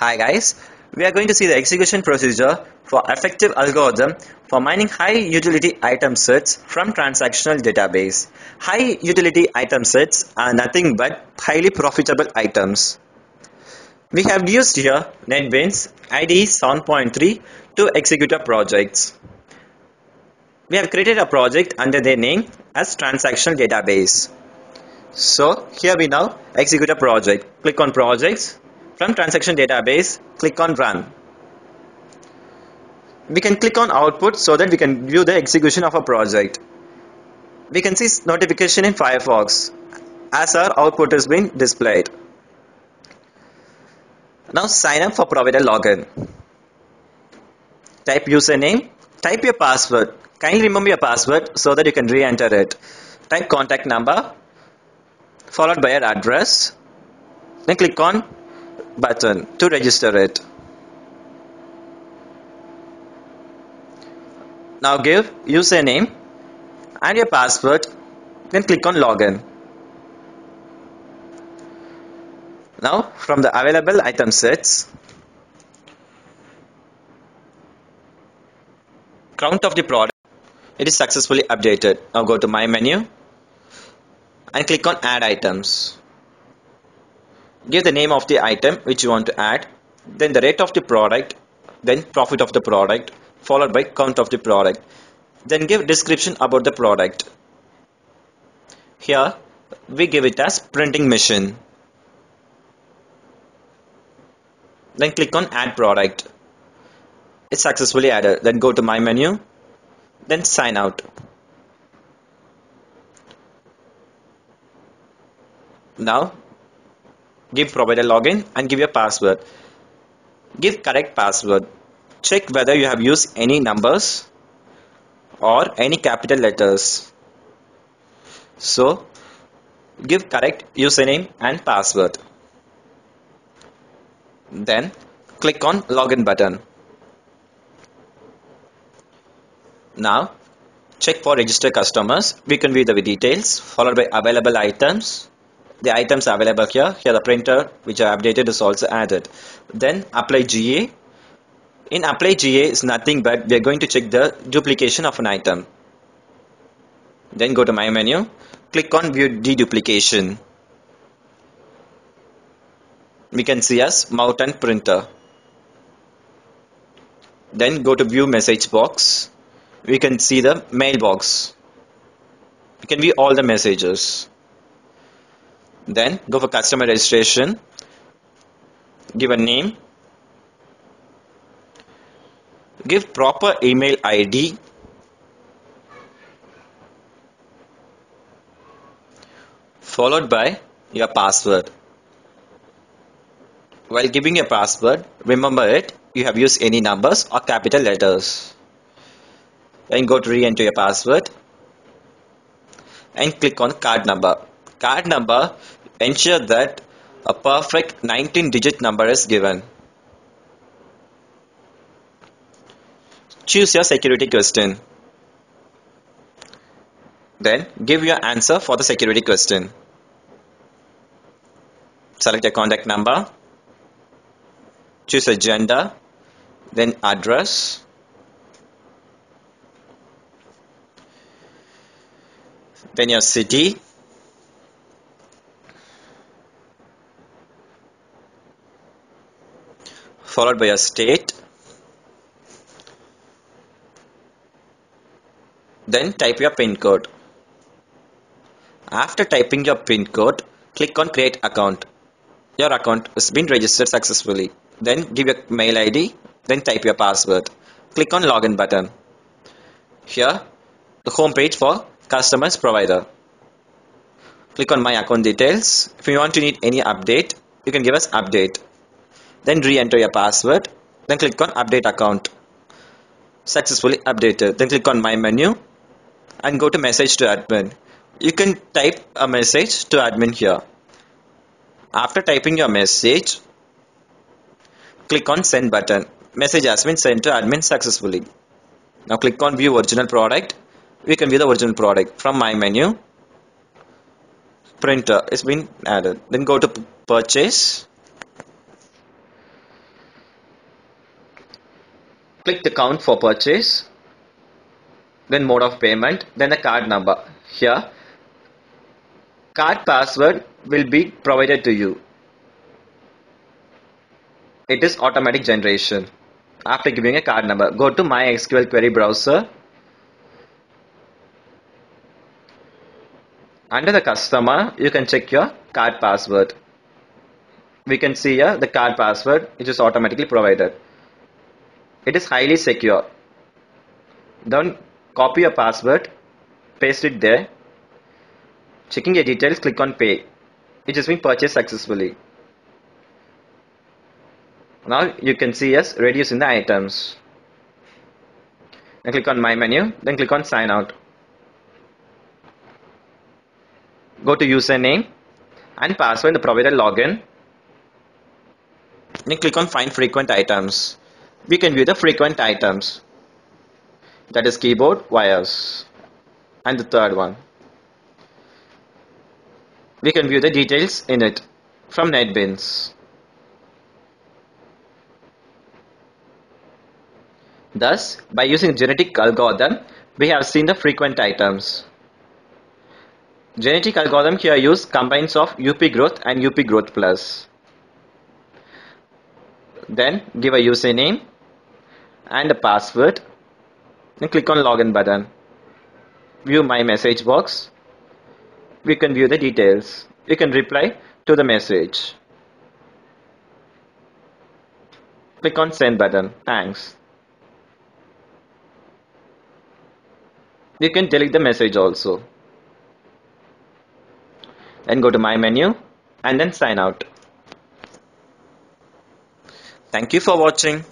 Hi guys, we are going to see the execution procedure for effective algorithm for mining high utility item sets from transactional database. High utility item sets are nothing but highly profitable items. We have used here NetBeans IDE 7.3 to execute our projects. We have created a project under their name as transactional database. So here we now execute a project. Click on projects. From transaction database, click on run. We can click on output so that we can view the execution of a project. We can see notification in Firefox as our output has been displayed. Now sign up for provider login. Type username, type your password. Kindly remember your password so that you can re-enter it. Type contact number followed by your address. Then click on button to register it. Now give username and your password, then click on login. Now from the available item sets, count of the product, it is successfully updated. Now go to my menu and click on add items. Give the name of the item which you want to add, then the rate of the product, then profit of the product, followed by count of the product. Then give description about the product. Here we give it as printing machine. Then click on add product. It's successfully added. Then go to my menu, then sign out. Now give provider login and give your password. Give correct password. Check whether you have used any numbers or any capital letters. So give correct username and password. Then click on login button. Now check for registered customers. We can view the details followed by available items. The items are available here. Here the printer which I updated is also added. Then apply GA. In apply GA is nothing but we are going to check the duplication of an item. Then go to my menu. Click on view deduplication. We can see as mountain printer. Then go to view message box. We can see the mailbox. We can view all the messages. Then go for customer registration. Give a name. Give proper email ID. Followed by your password. While giving your password, remember it, you have used any numbers or capital letters. Then go to re-enter your password and click on card number. Card number, ensure that a perfect 19-digit number is given. Choose your security question. Then give your answer for the security question. Select your contact number. Choose a gender. Then address. Then your city. Followed by your state. Then type your PIN code. After typing your PIN code, click on create account. Your account has been registered successfully. Then give your mail ID, then type your password. Click on login button. Here, the home page for customers provider. Click on my account details. If you want to need any update, you can give us update. Then re-enter your password. Then click on update account. Successfully updated. Then click on my menu and go to message to admin. You can type a message to admin here. After typing your message, click on send button. Message has been sent to admin successfully. Now click on view original product. We can view the original product from my menu. Printer is been added. Then go to purchase. Click the count for purchase, then mode of payment, then the card number. Here, card password will be provided to you. It is automatic generation. After giving a card number, go to MySQL query browser. Under the customer, you can check your card password. We can see here the card password which is automatically provided. It is highly secure. Then copy your password, paste it there. Checking your details, click on pay. It has been purchased successfully. Now you can see us reducing the items. Then click on my menu, then click on sign out. Go to username and password in the provided login. Then click on find frequent items. We can view the frequent items. That is keyboard, wires. And the third one. We can view the details in it from NetBeans. Thus, by using genetic algorithm, we have seen the frequent items. Genetic algorithm here use combines of UP growth and UP growth plus. Then give a username and a password. Then click on login button. View my message box. We can view the details. You can reply to the message. Click on send button. Thanks. You can delete the message also. Then go to my menu and then sign out. Thank you for watching.